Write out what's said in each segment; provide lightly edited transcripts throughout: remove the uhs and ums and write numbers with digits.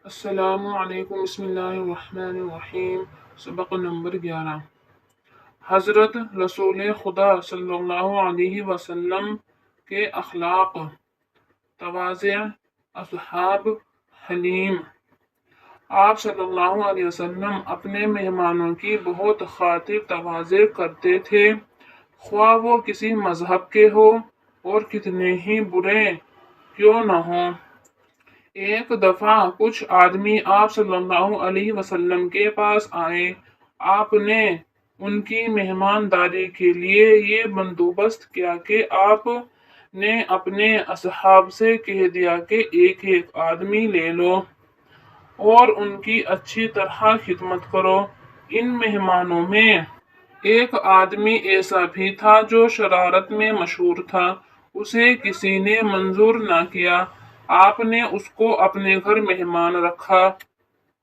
السلام علیکم، بسم اللہ الرحمن الرحیم۔ سبق نمبر 11۔ حضرت رسول خدا صلی اللہ علیہ وسلم کے اخلاق: تواضع، اصحاب حلیم۔ آپ صلی اللہ علیہ وسلم اپنے مہمانوں کی بہت خاطر تواضع کرتے تھے، خواہ وہ کسی مذہب کے ہو اور کتنے ہی برے کیوں نہ ہوں۔ ایک دفعہ کچھ آدمی آپ صلی اللہ علیہ وسلم کے پاس آئے۔ آپ نے ان کی مہمانداری کے لیے یہ بندوبست کیا کہ آپ نے اپنے اصحاب سے کہہ دیا کہ ایک ایک آدمی لے لو اور ان کی اچھی طرح خدمت کرو۔ ان مہمانوں میں ایک آدمی ایسا بھی تھا جو شرارت میں مشہور تھا۔ اسے کسی نے منظور نہ کیا۔ آپ نے اس کو اپنے گھر مہمان رکھا۔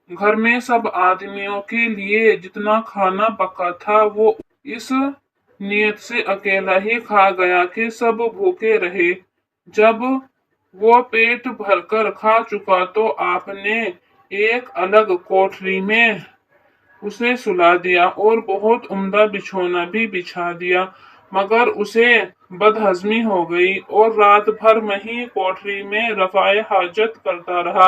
گھر میں سب آدمیوں کے لیے جتنا کھانا پکا تھا وہ اس نیت سے اکیلا ہی کھا گیا کہ سب بھوکے رہے۔ جب وہ پیٹ بھر کر کھا چکا تو آپ نے ایک الگ کوٹری میں اسے سلا دیا اور بہت عمدہ بچھونا بھی بچھا دیا، مگر اسے بدہضمی ہو گئی اور رات بھر وہیں کوٹری میں رفع حاجت کرتا رہا،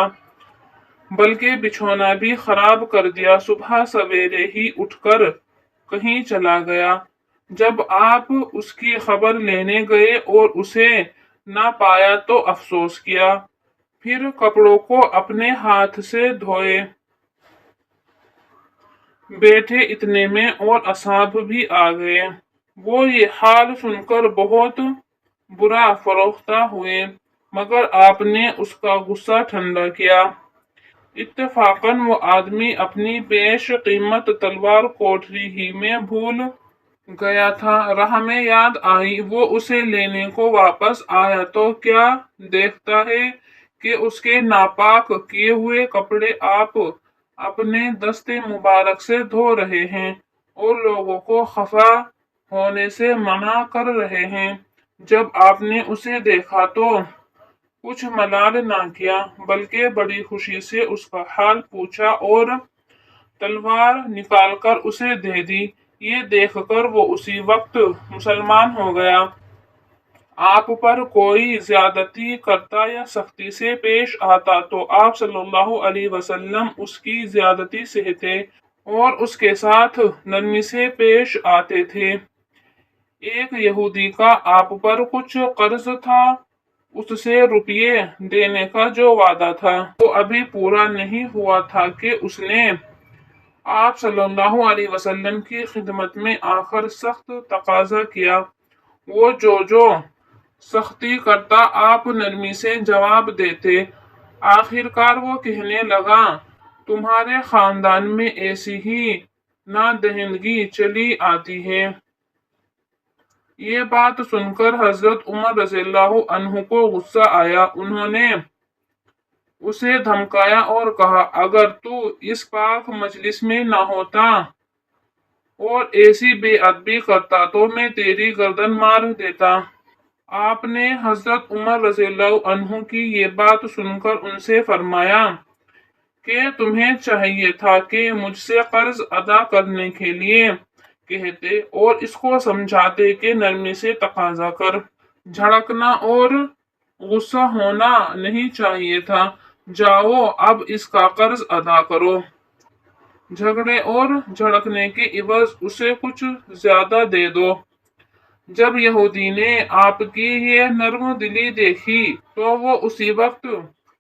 بلکہ بچھونا بھی خراب کر دیا۔ صبح سویرے ہی اٹھ کر کہیں چلا گیا۔ جب آپ اس کی خبر لینے گئے اور اسے نہ پایا تو افسوس کیا، پھر کپڑوں کو اپنے ہاتھ سے دھوئے بیٹھے، اتنے میں اور اصحاب بھی آ گئے۔ وہ یہ حال سن کر بہت برا فروختہ ہوئے، مگر آپ نے اس کا غصہ ٹھنڈا کیا۔ اتفاقاً وہ آدمی اپنی بیش قیمت تلوار کوٹری ہی میں بھول گیا تھا۔ راہ میں یاد آئی، وہ اسے لینے کو واپس آیا تو کیا دیکھتا ہے کہ اس کے ناپاک کیے ہوئے کپڑے آپ اپنے دست مبارک سے دھو رہے ہیں اور لوگوں کو خفا ہونے سے منع کر رہے ہیں۔ جب آپ نے اسے دیکھا تو کچھ ملال نہ کیا، بلکہ بڑی خوشی سے اس کا حال پوچھا اور تلوار نکال کر اسے دے دی۔ یہ دیکھ کر وہ اسی وقت مسلمان ہو گیا۔ آپ پر کوئی زیادتی کرتا یا سختی سے پیش آتا تو آپ صلی اللہ علیہ وسلم اس کی زیادتی سہتے اور اس کے ساتھ نرمی سے پیش آتے تھے۔ ایک یہودی کا آپ پر کچھ قرض تھا۔ اس سے روپیے دینے کا جو وعدہ تھا وہ ابھی پورا نہیں ہوا تھا کہ اس نے آپ صلی اللہ علیہ وسلم کی خدمت میں آ کر سخت تقاضا کیا۔ وہ جو سختی کرتا آپ نرمی سے جواب دیتے۔ آخرکار وہ کہنے لگا، تمہارے خاندان میں ایسی ہی نادہندگی چلی آتی ہے۔ یہ بات سن کر حضرت عمر رضی اللہ عنہ کو غصہ آیا۔ انہوں نے اسے دھمکایا اور کہا، اگر تو اس پاک مجلس میں نہ ہوتا اور ایسی بے ادبی کرتا تو میں تیری گردن مار دیتا۔ آپ نے حضرت عمر رضی اللہ عنہ کی یہ بات سن کر ان سے فرمایا کہ تمہیں چاہیے تھا کہ مجھ سے قرض ادا کرنے کے لیے کہتے اور اس کو سمجھاتے کہ نرمی سے تقاضا کر، جھڑکنا اور غصہ ہونا نہیں چاہیے تھا۔ جاؤ اب اس کا قرض ادا کرو۔ جھگڑے اور جھڑکنے کے عوض اسے کچھ زیادہ دے دو۔ جب یہودی نے آپ کی یہ نرم دلی دیکھی تو وہ اسی وقت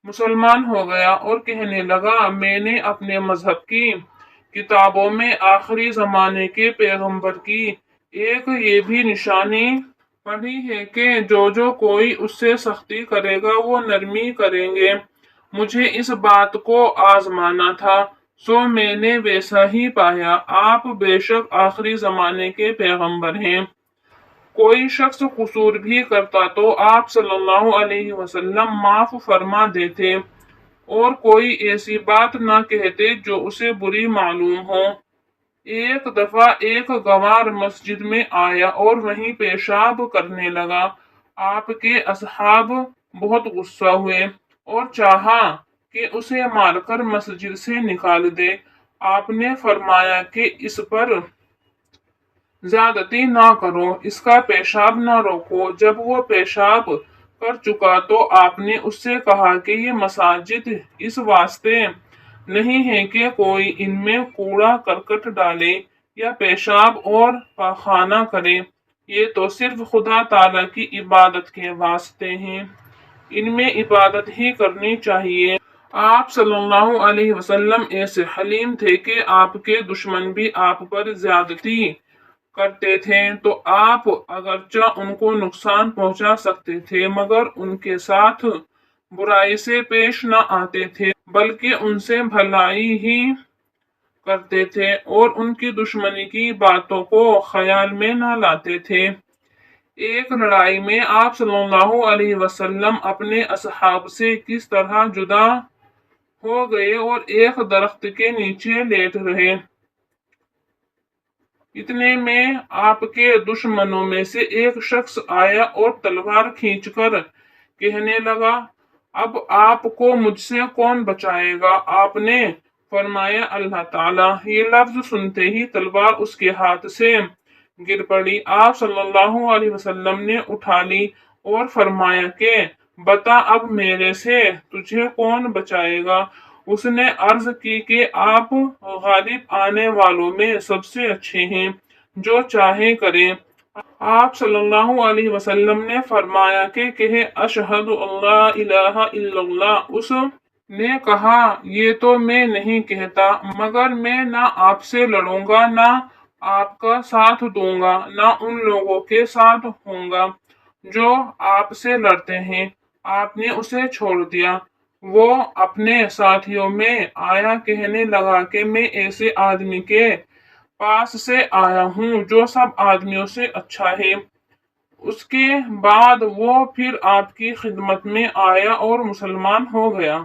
مسلمان ہو گیا اور کہنے لگا، میں نے اپنے مذہب کی کتابوں میں آخری زمانے کے پیغمبر کی ایک یہ بھی نشانی پڑھی ہے کہ جو کوئی اس سے سختی کرے گا وہ نرمی کریں گے۔ مجھے اس بات کو آزمانا تھا، سو میں نے ویسا ہی پایا۔ آپ بے شک آخری زمانے کے پیغمبر ہیں۔ کوئی شخص قصور بھی کرتا تو آپ صلی اللہ علیہ وسلم معاف فرما دیتے اور کوئی ایسی بات نہ کہتے جو اسے بری معلوم ہو۔ ایک دفعہ ایک گنوار مسجد میں آیا اور وہیں پیشاب کرنے لگا۔ آپ کے اصحاب بہت غصہ ہوئے اور چاہا کہ اسے مار کر مسجد سے نکال دے۔ آپ نے فرمایا کہ اس پر زیادتی نہ کرو، اس کا پیشاب نہ روکو۔ جب وہ پیشاب کر چکا تو آپ نے اس سے کہا کہ یہ مساجد اس واسطے نہیں ہے کہ کوئی ان میں کوڑا کرکٹ ڈالے یا پیشاب اور پاخانہ کرے، یہ تو صرف خدا تعالیٰ کی عبادت کے واسطے ہیں، ان میں عبادت ہی کرنی چاہیے۔ آپ صلی اللہ علیہ وسلم ایسے حلیم تھے کہ آپ کے دشمن بھی آپ پر زیادتی کرتے تھے تو آپ اگرچہ ان کو نقصان پہنچا سکتے تھے مگر ان کے ساتھ برائی سے پیش نہ آتے تھے بلکہ ان سے بھلائی ہی کرتے تھے اور ان کی دشمنی کی باتوں کو خیال میں نہ لاتے تھے۔ ایک لڑائی میں آپ صلی اللہ علیہ وسلم اپنے اصحاب سے کس طرح جدا ہو گئے اور ایک درخت کے نیچے لیٹ رہے۔ اتنے میں آپ کے دشمنوں میں سے ایک شخص آیا اور تلوار کھینچ کر کہنے لگا، اب آپ کو مجھ سے کون بچائے گا؟ آپ نے فرمایا اللہ تعالیٰ۔ یہ لفظ سنتے ہی تلوار اس کے ہاتھ سے گر پڑی۔ آپ صلی اللہ علیہ وسلم نے اٹھا لی اور فرمایا کہ بتا اب میرے سے تجھے کون بچائے گا؟ اس نے عرض کی کہ آپ غالب آنے والوں میں سب سے اچھے ہیں، جو چاہے کریں۔ آپ صلی اللہ علیہ وسلم نے فرمایا کہ کہے اشہد اللہ الہ الا اللہ۔ اس نے کہا یہ تو میں نہیں کہتا مگر میں نہ آپ سے لڑوں گا، نہ آپ کا ساتھ دوں گا، نہ ان لوگوں کے ساتھ ہوں گا جو آپ سے لڑتے ہیں۔ آپ نے اسے چھوڑ دیا۔ وہ اپنے ساتھیوں میں آیا، کہنے لگا کہ میں ایسے آدمی کے پاس سے آیا ہوں جو سب آدمیوں سے اچھا ہے۔ اس کے بعد وہ پھر آپ کی خدمت میں آیا اور مسلمان ہو گیا۔